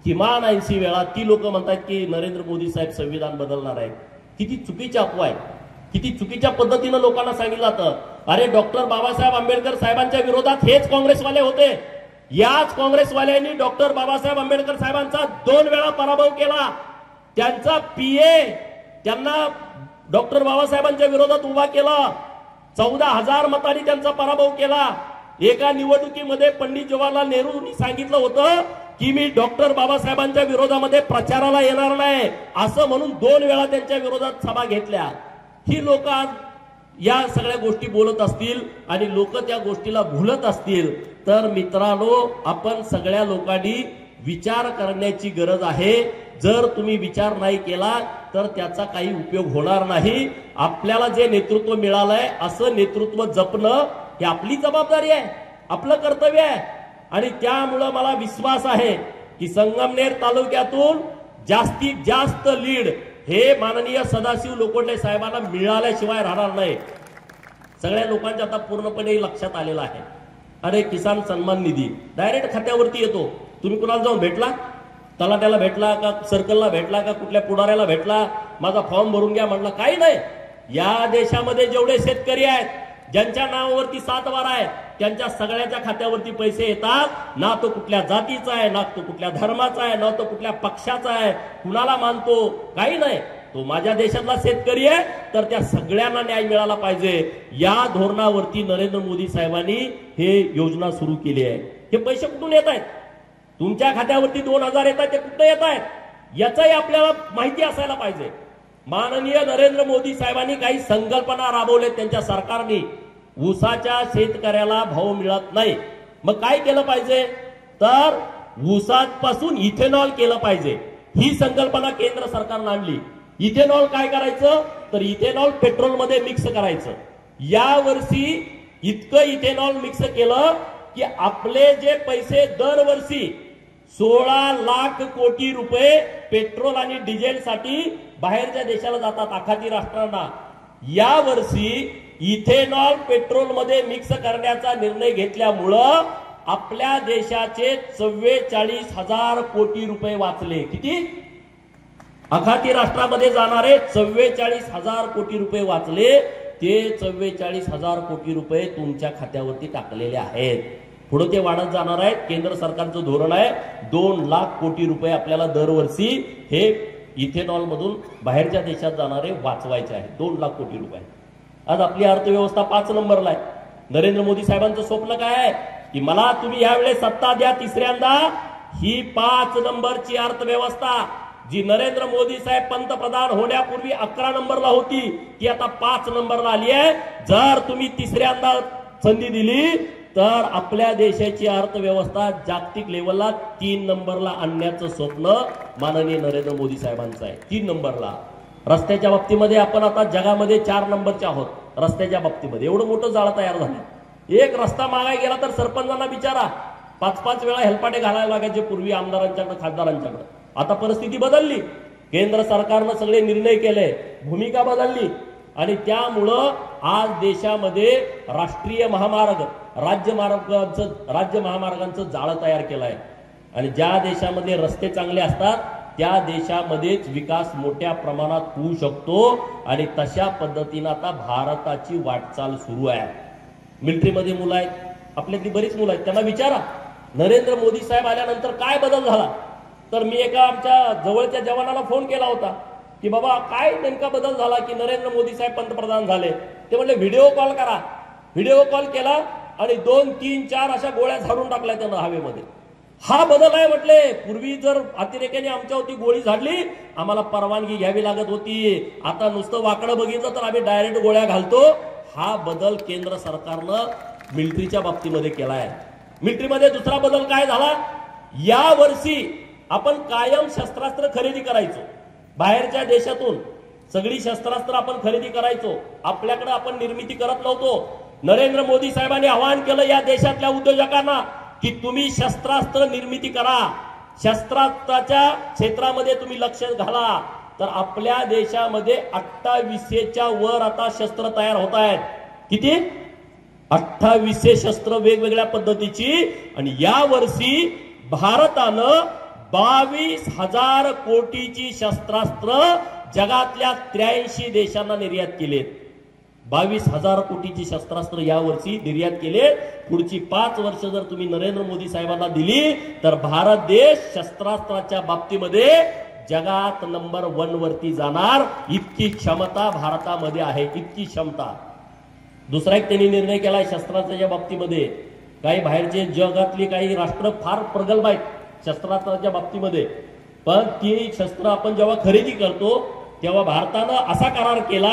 किमान 80 वेळा. ती लोक म्हणतात की नरेंद्र मोदी साहेब संविधान बदलणार आहे. किती चुकीची अफवा आहे, किती चुकीच्या पद्धतीनं लोकांना सांगितलं जातं. अरे डॉक्टर बाबासाहेब आंबेडकर साहेबांच्या विरोधात हेच काँग्रेसवाले होते. याच काँग्रेसवाल्यांनी डॉक्टर बाबासाहेब आंबेडकर साहेबांचा 2 वेळा पराभव केला. त्यांचा पीए त्यांना डॉक्टर बाबासाहेबांच्या विरोधात उभा केला. 14,000 मतांनी त्यांचा पराभव केला. एका निवडणुकीमध्ये पंडित जवाहरलाल नेहरूंनी सांगितलं होतं की मी डॉक्टर बाबासाहेबांच्या विरोधामध्ये प्रचाराला येणार नाही, असं म्हणून 2 वेळा त्यांच्या विरोधात सभा घेतल्या. ही लोक आज या सगळ्या गोष्टी बोलत असतील आणि लोक त्या गोष्टीला भुलत असतील, तर मित्रांनो आपण सगळ्या लोकांनी विचार करण्याची गरज आहे. जर तुम्ही विचार नाही केला तर त्याचा काही उपयोग होणार नाही. आपल्याला जे नेतृत्व मिळालंय असं नेतृत्व जपणं ही आपली जबाबदारी आहे, आपलं कर्तव्य आहे. आणि त्यामुळं मला विश्वास आहे की संगमनेर तालुक्यातून जास्तीत जास्त लीड हे माननीय सदाशिव लोखंडे साहेबांना मिळाल्याशिवाय राहणार नाही. सगळ्या लोकांच्या आता पूर्णपणे लक्षात आलेलं आहे. अरे किसान सन्मान निधी डायरेक्ट खात्यावरती येतो. तुम्ही कुणाला जाऊन भेटला? तलाट्याला भेटला का, सर्कलला भेटला का, कुठल्या पुढाऱ्याला भेटला, माझा फॉर्म भरून घ्या म्हणला? काही नाही. या देशामध्ये जेवढे शेतकरी आहेत, ज्यांच्या नावावरती 7 वार आहे, त्यांच्या सगळ्याच्या खात्यावरती पैसे येतात. ना तो कुठल्या जातीचा आहे, ना तो कुठल्या धर्माचा आहे, ना तो कुठल्या पक्षाचा आहे, कुणाला मानतो, काही नाही. तो माझ्या देशातला शेतकरी आहे, तर त्या सगळ्यांना न्याय मिळाला पाहिजे. या धोरणावरती नरेंद्र मोदी साहेबांनी हे योजना सुरू केली आहे. हे पैसे कुठून येत आहेत? तुमच्या खात्यावरती 2,000 येत आहेत, ते कुठे येत आहेत याचाही आपल्याला माहिती असायला पाहिजे. माननीय नरेंद्र मोदी साहेबांनी काही संकल्पना राबवल्या त्यांच्या सरकारने. ऊसाच्या शेतकऱ्याला भाव मिळत नाही, मग काय केलं पाहिजे? तर ऊसापासून इथेनॉल केलं पाहिजे. ही संकल्पना केंद्र सरकारनं आणली. इथेनॉल काय करायचं? तर इथेनॉल पेट्रोलमध्ये मिक्स करायचं. या वर्षी इतकं इथेनॉल मिक्स केलं की आपले जे पैसे दरवर्षी 16 लाख कोटी रुपये पेट्रोल आणि डिझेलसाठी बाहेरच्या देशाला जातात, आखाती राष्ट्रांना. या वर्षी इथेनॉल पेट्रोलमध्ये मिक्स करण्याचा निर्णय घेतल्यामुळं आपल्या देशाचे 44,000 कोटी रुपये वाचले. किती? आखाती राष्ट्रामध्ये जाणारे 44,000 कोटी रुपये वाचले. ते 44,000 कोटी रुपये तुमच्या खात्यावरती टाकलेले आहेत. पुढे ते वाढत जाणार आहेत. केंद्र सरकारचं धोरण आहे 2 लाख कोटी रुपये आपल्याला दरवर्षी हे इथेनॉल मधून बाहेरच्या देशात जाणारे वाचवायचे आहेत. 2 लाख कोटी रुपये. आज आपली अर्थव्यवस्था 5 नंबरला आहे. नरेंद्र मोदी साहेबांचं स्वप्न काय आहे की मला तुम्ही यावेळेस सत्ता द्या तिसऱ्यांदा. ही 5 नंबरची अर्थव्यवस्था जी नरेंद्र मोदी साहेब पंतप्रधान होण्यापूर्वी 11 नंबरला होती ती आता 5 नंबरला आली आहे. जर तुम्ही तिसऱ्यांदा संधी दिली तर आपल्या देशाची अर्थव्यवस्था जागतिक लेवलला 3 नंबरला आणण्याचं स्वप्न माननीय नरेंद्र मोदी साहेबांचं आहे. 3 नंबरला. रस्त्याच्या बाबतीमध्ये आपण आता जगामध्ये 4 नंबरचे आहोत. रस्त्याच्या बाबतीमध्ये एवढं मोठं जाळं तयार झालं. एक रस्ता मागाय गेला तर सरपंचांना विचारा 5-5 वेळा हेलपाटे घालायला लागायचे पूर्वी आमदारांच्याकडे खासदारांच्याकडे. आता परिस्थिती बदलली. केंद्र सरकारनं सगळे निर्णय केले, भूमिका बदलली आणि त्यामुळं आज देशामध्ये राष्ट्रीय महामार्ग राज्य महामार्गांचं जाळं तयार केलं आहे. आणि ज्या देशामध्ये रस्ते चांगले असतात त्या देशामध्येच विकास मोठ्या प्रमाणात होऊ शकतो. आणि तशा पद्धतीनं आता भारताची वाटचाल सुरू आहे. मिलिटरीमध्ये मुलं आहेत, आपल्यातली बरीच मुलं आहेत, त्यांना विचारा नरेंद्र मोदी साहेब आल्यानंतर काय बदल झाला. तर मी एका आमच्या जवळच्या जवानाला फोन केला होता की बाबा काय नेमका बदल झाला की नरेंद्र मोदी साहेब पंतप्रधान झाले. ते म्हणले व्हिडिओ कॉल करा. व्हिडिओ कॉल केला आणि 2, 3, 4 अशा गोळ्या झाडून टाकल्या त्यांना हवेमध्ये. हा बदल आहे म्हटले. पूर्वी जर अतिरेक्याने आमच्यावरती गोळी झाडली आम्हाला परवानगी घ्यावी लागत होती. आता नुसतं वाकडं बघितलं तर आम्ही डायरेक्ट गोळ्या घालतो. हा बदल केंद्र सरकारनं मिलिटरीच्या बाबतीमध्ये केला आहे. मिलिटरीमध्ये दुसरा बदल काय झाला, या वर्षी आपण कायम शस्त्रास्त्र खरेदी करायचो बाहेरच्या देशातून. सगळी शस्त्रास्त्र आपण खरेदी करायचो. आपल्याकडे आपण निर्मिती करत नव्हतो. नरेंद्र मोदी साहेबांनी आवाहन केलं या देशातल्या उद्योजकांना की तुम्ही शस्त्रास्त्र निर्मिती करा. शस्त्रास्त्राच्या क्षेत्रामध्ये तुम्ही लक्ष घाला. तर आपल्या देशामध्ये 2800च्या वर आता शस्त्र तयार होत आहेत. किती? 2800 शस्त्र वेगवेगळ्या पद्धतीची. आणि या वर्षी भारतानं 22,000 कोटीची शस्त्रास्त्र जगातल्या 83 देशांना निर्यात केलेत. 22,000 कोटीची शस्त्रास्त्र यावर्षी निर्यात केले. पुढची 5 वर्ष जर तुम्ही नरेंद्र मोदी साहेबांना दिली तर भारत देश शस्त्रास्त्राच्या बाबतीमध्ये जगात नंबर 1 वरती जाणार. इतकी क्षमता भारतामध्ये आहे, इतकी क्षमता. दुसरा एक त्यांनी निर्णय केलाय शस्त्रास्त्राच्या बाबतीमध्ये. काही बाहेरचे जगातली काही राष्ट्र फार प्रगल्भ आहेत शस्त्रास्त्राच्या बाबतीमध्ये, पण ती शस्त्र आपण जेव्हा खरेदी करतो तेव्हा भारतानं असा करार केला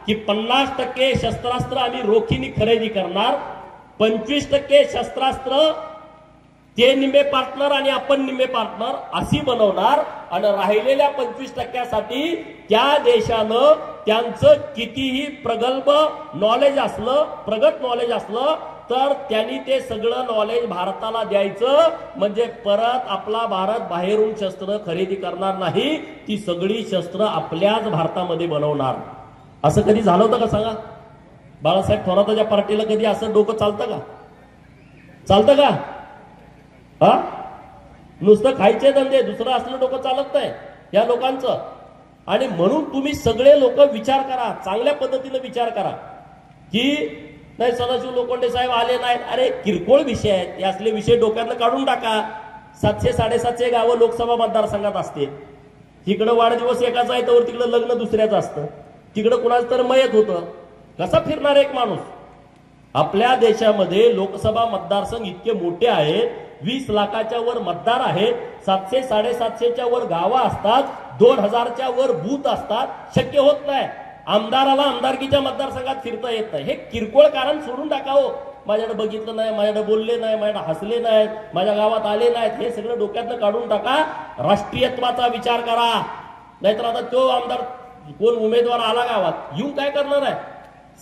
की 50% शस्त्रास्त्र आम्ही रोखीने खरेदी करणार, 25% शस्त्रास्त्र ते निम्मे पार्टनर आणि आपण निम्मे पार्टनर अशी बनवणार. आणि राहिलेल्या 25%साठी त्या देशानं त्यांचं कितीही प्रगल्भ नॉलेज असलं, प्रगत नॉलेज असलं तर त्यांनी ते सगळं नॉलेज भारताला द्यायचं. म्हणजे परत आपला भारत बाहेरून शस्त्र खरेदी करणार नाही, ती सगळी शस्त्र आपल्याच भारतामध्ये बनवणार. असं कधी झालं होतं का सांगा? बाळासाहेब थोराताच्या पार्टीला कधी असं डोकं चालतं का? चालतं का? हा, नुसतं खायचे धंदे, दुसरं असलं डोकं चालत नाही या लोकांचं. आणि म्हणून तुम्ही सगळे लोक विचार करा, चांगल्या पद्धतीने विचार करा की नाही सदाशिव लोखंडे साहेब आले नाहीत. अरे किरकोळ विषय आहेत, हे असले विषय डोक्यातनं काढून टाका. 700-750 गावं लोकसभा मतदारसंघात असते. तिकडं वाढदिवस एकाचा आहे तर तिकडं लग्न दुसऱ्याचं असतं, तिकडं कुणाचं तर मयत होतं. कसा फिरणार एक माणूस? आपल्या देशामध्ये लोकसभा मतदारसंघ इतके मोठे आहेत, 20 लाखाच्या वर मतदार आहेत, 700-750च्या वर गावं असतात, 2000च्या वर बूथ असतात. शक्य होत नाही आमदाराला आमदारकीच्या मतदारसंघात फिरता येत नाही. हे किरकोळ कारण सोडून टाकावं. माझ्याकडे बघितलं नाही, माझ्याकडे बोलले नाही, माझ्याकडे हसले नाहीत, माझ्या गावात आले नाहीत, हे सगळं डोक्यातनं काढून टाका. राष्ट्रीयत्वाचा विचार करा. नाहीतर आता तो आमदार कोण उमेदवार आला गावात येऊन काय करणार आहे?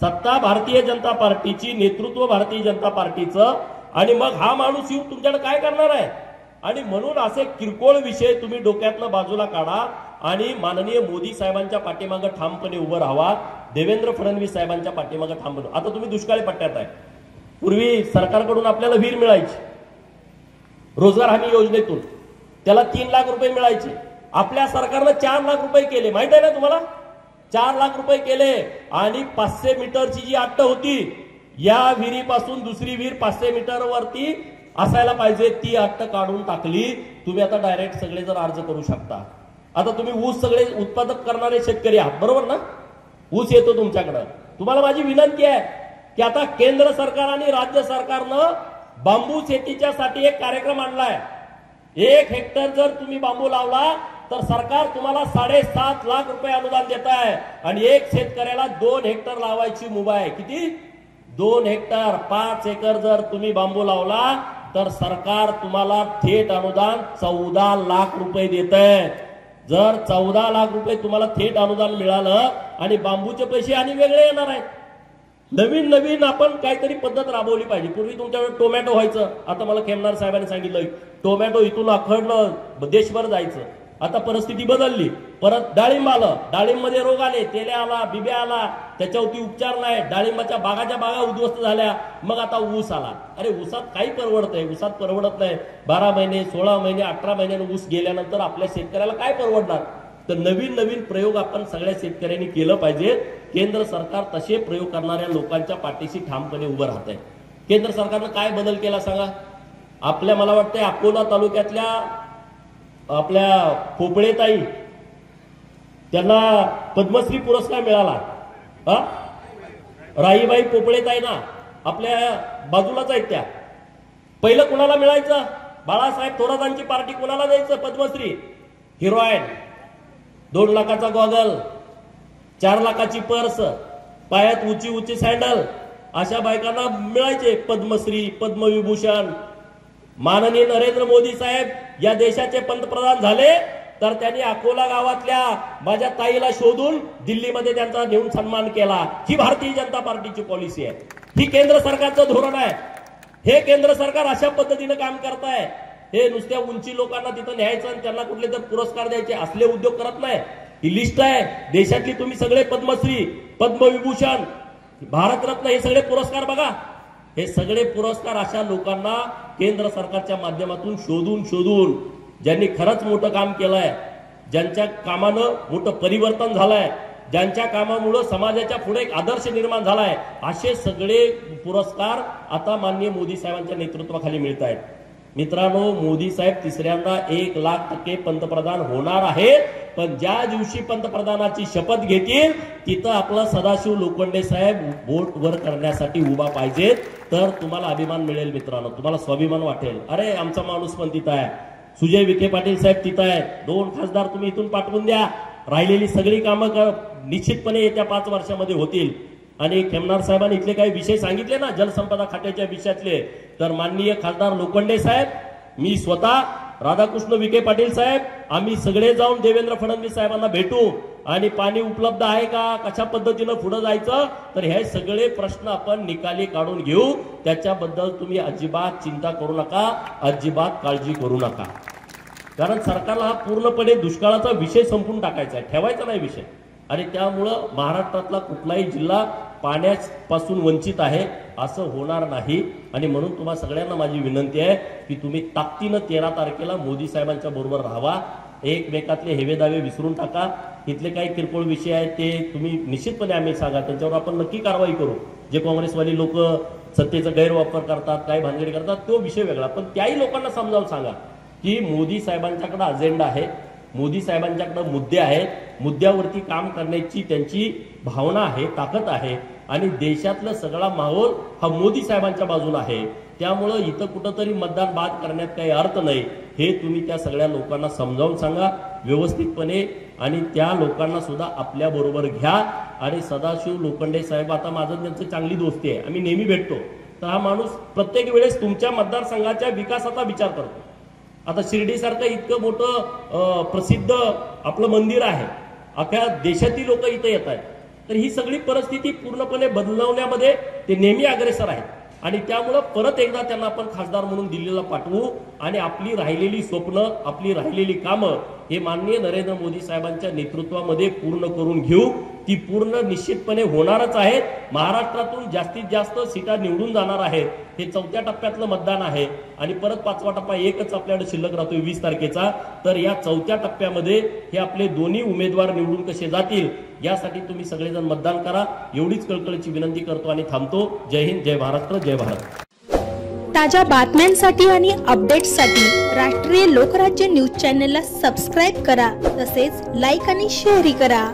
सत्ता भारतीय जनता पार्टीची, नेतृत्व भारतीय जनता पार्टीचं, आणि मग हा माणूस येऊन तुमच्याकडे काय करणार आहे? आणि म्हणून असे किरकोळ विषय तुम्ही डोक्यातनं बाजूला काढा आणि माननीय मोदी साहेबांच्या पाठीमागे ठामपणे उभं राहा. देवेंद्र फडणवीस साहेबांच्या पाठीमागे थांबलो. आता तुम्ही दुष्काळी पट्ट्यात आहे. पूर्वी सरकारकडून आपल्याला विहीर मिळायची रोजगार हमी योजनेतून, त्याला 3 लाख रुपये मिळायचे. आपल्या सरकारनं 4 लाख रुपये केले, माहित आहे ना तुम्हाला. 4 लाख रुपये केले आणि 500 मीटरची जी अट्ट होती, या विहिरीपासून दुसरी विहीर 500 मीटर वरती असायला पाहिजे, ती अट्ट काढून टाकली. तुम्ही आता डायरेक्ट सगळे जर अर्ज करू शकता. आता तुम्ही ऊस सगळे उत्पादक करणारे शेतकरी आहात, बरोबर ना. ऊस येतो तुमच्याकडं. तुम्हाला माझी विनंती आहे की आता केंद्र सरकार आणि राज्य सरकारनं बांबू शेतीच्यासाठी एक कार्यक्रम आणलाय. 1 हेक्टर जर तुम्ही बांबू लावला तर सरकार तुम्हाला 7.5 लाख रुपये अनुदान देत आहे आणि एक शेतकऱ्याला 2 हेक्टर लावायची मुभा आहे. किती? 2 हेक्टर. 5 एकर जर तुम्ही बांबू लावला तर सरकार तुम्हाला थेट अनुदान 14 लाख रुपये देत आहे. जर 14 लाख रुपये तुम्हाला थेट अनुदान मिळालं आणि बांबूचे पैसे आणि वेगळे येणार आहेत. नवीन नवीन आपण काहीतरी पद्धत राबवली पाहिजे. पूर्वी तुमच्याकडे टोमॅटो व्हायचं, आता मला खेमनार साहेबांनी सांगितलं टोमॅटो इथून अखंड देशभर जायचं. आता परिस्थिती बदलली. परत डाळिंब आलं, डाळिंबमध्ये रोग आले, तेल्या आला, बिब्या आला, त्याच्यावरती उपचार नाही, डाळिंबाच्या बागाच्या बागा उद्ध्वस्त झाल्या. मग आता ऊस आला. अरे ऊसात काही परवडतंय? ऊसात परवडत नाही. 12 महिने 16 महिने 18 महिन्यानं ऊस गेल्यानंतर आपल्या शेतकऱ्याला काय परवडणार? तर नवीन नवीन प्रयोग आपण सगळ्या शेतकऱ्यांनी केलं पाहिजे. केंद्र सरकार तसे प्रयोग करणाऱ्या लोकांच्या पाठीशी ठामपणे उभं राहत आहे. केंद्र सरकारनं काय बदल केला सांगा. आपल्या मला वाटतंय अकोला तालुक्यातल्या आपल्या पोपळेताई, त्यांना पद्मश्री पुरस्कार मिळाला. राईबाई पोपळेताई ना, आपल्या बाजूलाच आहेत त्या. पहिलं कुणाला मिळायचं? बाळासाहेब थोरातांची पार्टी कुणाला द्यायचं पद्मश्री? हिरोईन. 2 लाखाचा गॉगल, 4 लाखाची पर्स, पायात उंची उंची सँडल, अशा बायकांना मिळायचे पद्मश्री पद्मविभूषण. माननीय नरेंद्र मोदी साहेब या देशाचे पंतप्रधान झाले तर त्यांनी अकोला गावातल्या माझ्या ताईला शोधून दिल्लीमध्ये त्यांचा नेऊन सन्मान केला. ही भारतीय जनता पार्टीची पॉलिसी आहे. ही केंद्र सरकारचं धोरण आहे. हे केंद्र सरकार अशा पद्धतीने काम करत आहे. हे नुसत्या उंची लोकांना तिथं न्यायचं आणि त्यांना कुठले तर पुरस्कार द्यायचे असले उद्योग करत नाही. ही लिस्ट आहे देशातली. तुम्ही सगळे पद्मश्री पद्मविभूषण भारतरत्न हे सगळे पुरस्कार बघा. हे सगळे पुरस्कार अशा लोकांना केंद्र सरकारच्या माध्यमातून शोधून ज्यांनी खरंच मोठं काम केलंय, ज्यांच्या कामानं मोठं परिवर्तन झालंय, ज्यांच्या कामामुळे समाजाच्या पुढे एक आदर्श निर्माण झालाय, असे सगळे पुरस्कार आता माननीय मोदी साहेबांच्या नेतृत्वाखाली मिळत आहेत. मित्रांनो, मोदी साहेब तिसऱ्यांदा 1,00,000% पंतप्रधान होणार आहे. पण ज्या दिवशी पंतप्रधानाची शपथ घेतील तिथं आपला सदाशिव लोखंडे साहेब बोट वर करण्यासाठी उभा पाहिजे. तर तुम्हाला अभिमान मिळेल मित्रांनो, तुम्हाला स्वाभिमान वाटेल. अरे आमचा माणूस पण तिथं आहे. सुजय विखे पाटील साहेब तिथं आहेत. 2 खासदार तुम्ही इथून पाठवून द्या. राहिलेली सगळी कामं निश्चितपणे येत्या 5 वर्षामध्ये होतील. आणि खेमनार साहेबांनी इथले काही विषय सांगितले ना जलसंपदा खात्याच्या विषयातले, तर माननीय खासदार लोखंडे साहेब, मी स्वतः, राधाकृष्ण विखे पाटील साहेब, आम्ही सगळे जाऊन देवेंद्र फडणवीस साहेबांना भेटू आणि पाणी उपलब्ध आहे का, कशा पद्धतीनं पुढे जायचं, तर हे सगळे प्रश्न आपण निकाली काढून घेऊ. त्याच्याबद्दल तुम्ही अजिबात चिंता करू नका, अजिबात काळजी करू नका. कारण सरकारला हा पूर्णपणे दुष्काळाचा विषय संपून टाकायचा आहे, ठेवायचा नाही विषय. आणि त्यामुळं महाराष्ट्रातला कुठलाही जिल्हा पाण्यापासून वंचित आहे असं होणार नाही. आणि म्हणून तुम्हा सगळ्यांना माझी विनंती आहे की तुम्ही ताकदीनं 13 तारखेला मोदी साहेबांच्या बरोबर राहावा. एकमेकातले हेवेदावे विसरून टाका. इथले काही किरकोळ विषय आहेत ते तुम्ही निश्चितपणे आम्ही सांगा, त्यांच्यावर आपण नक्की कारवाई करू. जे काँग्रेसवाली लोक सत्तेचा गैरवापर करतात, काही भानगडी करतात, तो विषय वेगळा. पण त्याही लोकांना समजावून सांगा की मोदी साहेबांच्याकडे अजेंडा आहे, मोदी साहेबांच्याकडे मुद्दे आहेत, मुद्द्यावरती काम करण्याची त्यांची भावना आहे, ताकद आहे. आणि देशातला सगळा माहोल हा मोदी साहेबांच्या बाजूला आहे. त्यामुळं इथं कुठंतरी मतदान बाद करण्यात काही अर्थ नाही. हे तुम्ही त्या सगळ्या लोकांना समजावून सांगा व्यवस्थितपणे. आणि त्या लोकांना सुद्धा आपल्या बरोबर घ्या. आणि सदाशिव लोखंडे साहेब, आता माझं त्यांचं चांगली दोस्ती आहे, आम्ही नेहमी भेटतो. तर हा माणूस प्रत्येक वेळेस तुमच्या मतदारसंघाच्या विकासाचा विचार करतो. आता शिर्डीसारखं इतकं मोठं प्रसिद्ध आपलं मंदिर आहे, अख्ख्या देशातील लोक इथं येत आहेत. तर ही सगळी परिस्थिती पूर्णपणे बदलवण्यामध्ये ते नेहमी अग्रेसर आहेत. आणि त्यामुळं परत एकदा त्यांना आपण खासदार म्हणून दिल्लीला पाठवू आणि आपली राहिलेली स्वप्न, आपली राहिलेली कामं हे माननीय नरेंद्र मोदी साहेबांच्या नेतृत्वामध्ये पूर्ण करून घेऊ. ती पूर्ण निश्चितपणे होणारच आहेत. महाराष्ट्रातून जास्तीत जास्त सीटा निवडून जाणार आहेत. हे 4थ्या टप्प्यातलं मतदान आहे आणि परत 5वा टप्पा एकच आपल्याकडे शिल्लक राहतोय 20 तारखेचा. तर या 4थ्या टप्प्यामध्ये हे आपले दोन्ही उमेदवार निवडून कसे जातील यासाठी तुम्ही सगळेजण मतदान करा, एवढीच कळकळीची विनंती करतो आणि थांबतो. जय हिंद, जय महाराष्ट्र, जय भारत. ताज्या बातम्यांसाठी आणि अपडेट्ससाठी राष्ट्रीय लोकराज्य न्यूज चॅनलला सबस्क्राईब करा, तसेच लाईक आणि शेअरही करा.